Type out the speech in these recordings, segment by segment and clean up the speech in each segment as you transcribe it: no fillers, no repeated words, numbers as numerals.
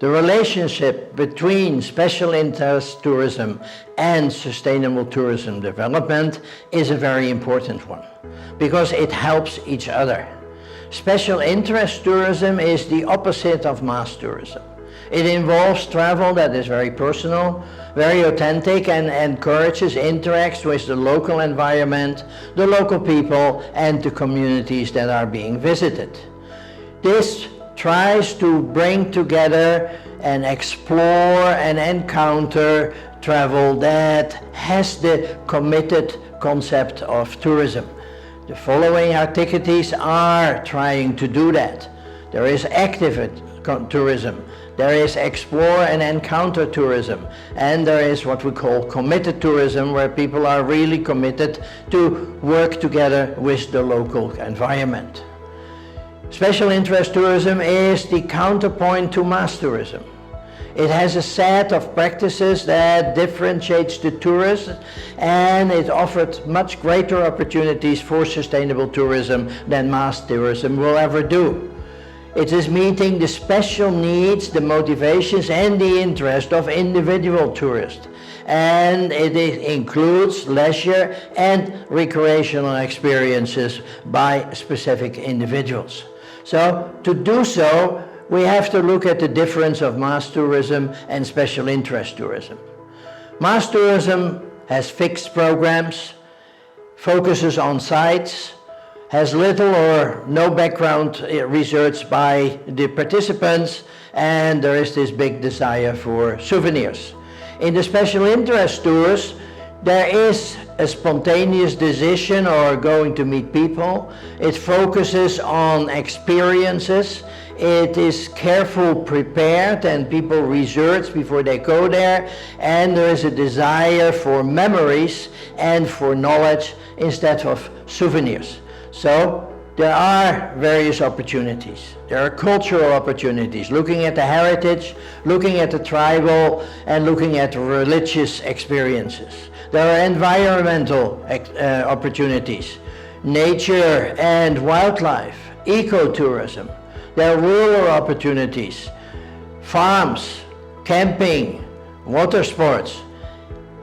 The relationship between special interest tourism and sustainable tourism development is a very important one because it helps each other. Special interest tourism is the opposite of mass tourism. It involves travel that is very personal, very authentic, and encourages interacts with the local environment, the local people, and the communities that are being visited. This tries to bring together and explore and encounter travel that has the committed concept of tourism. The following activities are trying to do that. There is active tourism, there is explore and encounter tourism, and there is what we call committed tourism, where people are really committed to work together with the local environment. Special interest tourism is the counterpoint to mass tourism. It has a set of practices that differentiates the tourist, and it offers much greater opportunities for sustainable tourism than mass tourism will ever do. It is meeting the special needs, the motivations, and the interest of individual tourists. And it includes leisure and recreational experiences by specific individuals. So to do so, we have to look at the difference of mass tourism and special interest tourism. Mass tourism has fixed programs, focuses on sites, has little or no background research by the participants, and there is this big desire for souvenirs. In the special interest tours, there is a spontaneous decision or going to meet people. It focuses on experiences. It is careful prepared and people research before they go there, and there is a desire for memories and for knowledge instead of souvenirs. So there are various opportunities. There are cultural opportunities, looking at the heritage, looking at the tribal, and looking at religious experiences. There are environmental opportunities, nature and wildlife, ecotourism. There are rural opportunities, farms, camping, water sports.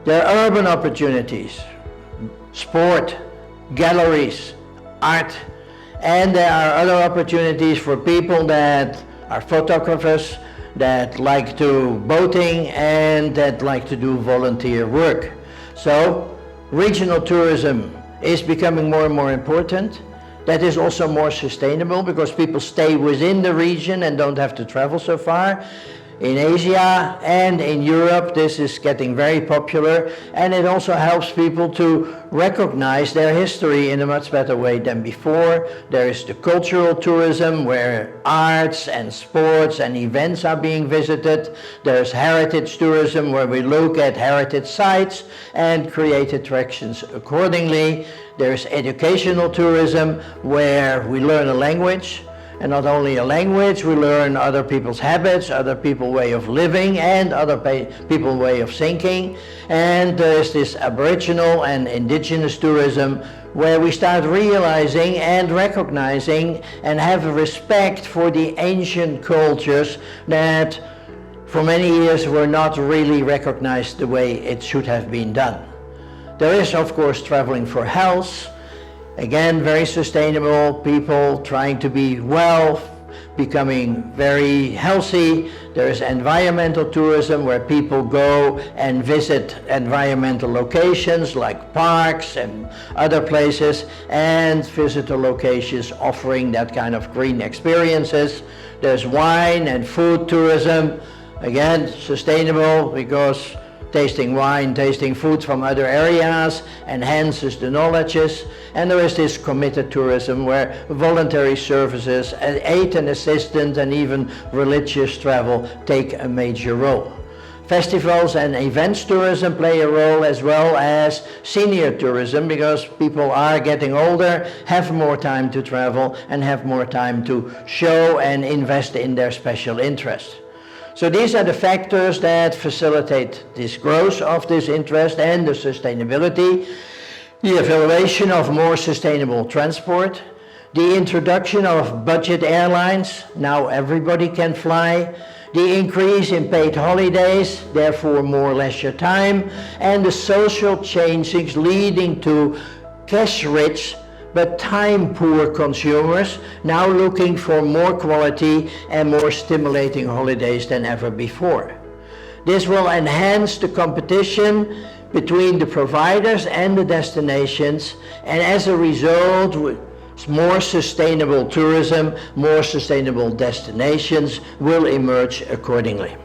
There are urban opportunities, sport, galleries, art, and there are other opportunities for people that are photographers, that like to boating, and that like to do volunteer work. So regional tourism is becoming more and more important. That is also more sustainable because people stay within the region and don't have to travel so far. In Asia and in Europe, this is getting very popular, and it also helps people to recognize their history in a much better way than before. There is the cultural tourism where arts and sports and events are being visited. There's heritage tourism where we look at heritage sites and create attractions accordingly. There's educational tourism where we learn a language. And not only a language, we learn other people's habits, other people's way of living, and other people's way of thinking. And there's this Aboriginal and indigenous tourism where we start realizing and recognizing and have a respect for the ancient cultures that for many years were not really recognized the way it should have been done. There is, of course, traveling for health. Again, very sustainable, people trying to be well, becoming very healthy. There is environmental tourism where people go and visit environmental locations like parks and other places and visitor locations offering that kind of green experiences. There's wine and food tourism, again, sustainable because tasting wine, tasting food from other areas enhances the knowledges. And there is this committed tourism where voluntary services, aid and assistance, and even religious travel take a major role. Festivals and events tourism play a role, as well as senior tourism, because people are getting older, have more time to travel, and have more time to show and invest in their special interests. So these are the factors that facilitate this growth of this interest and the sustainability, the evaluation of more sustainable transport, the introduction of budget airlines, now everybody can fly, The increase in paid holidays, therefore more leisure time, and the social changes leading to cash-rich but time-poor consumers now looking for more quality and more stimulating holidays than ever before. This will enhance the competition between the providers and the destinations, and as a result, with more sustainable tourism, more sustainable destinations will emerge accordingly.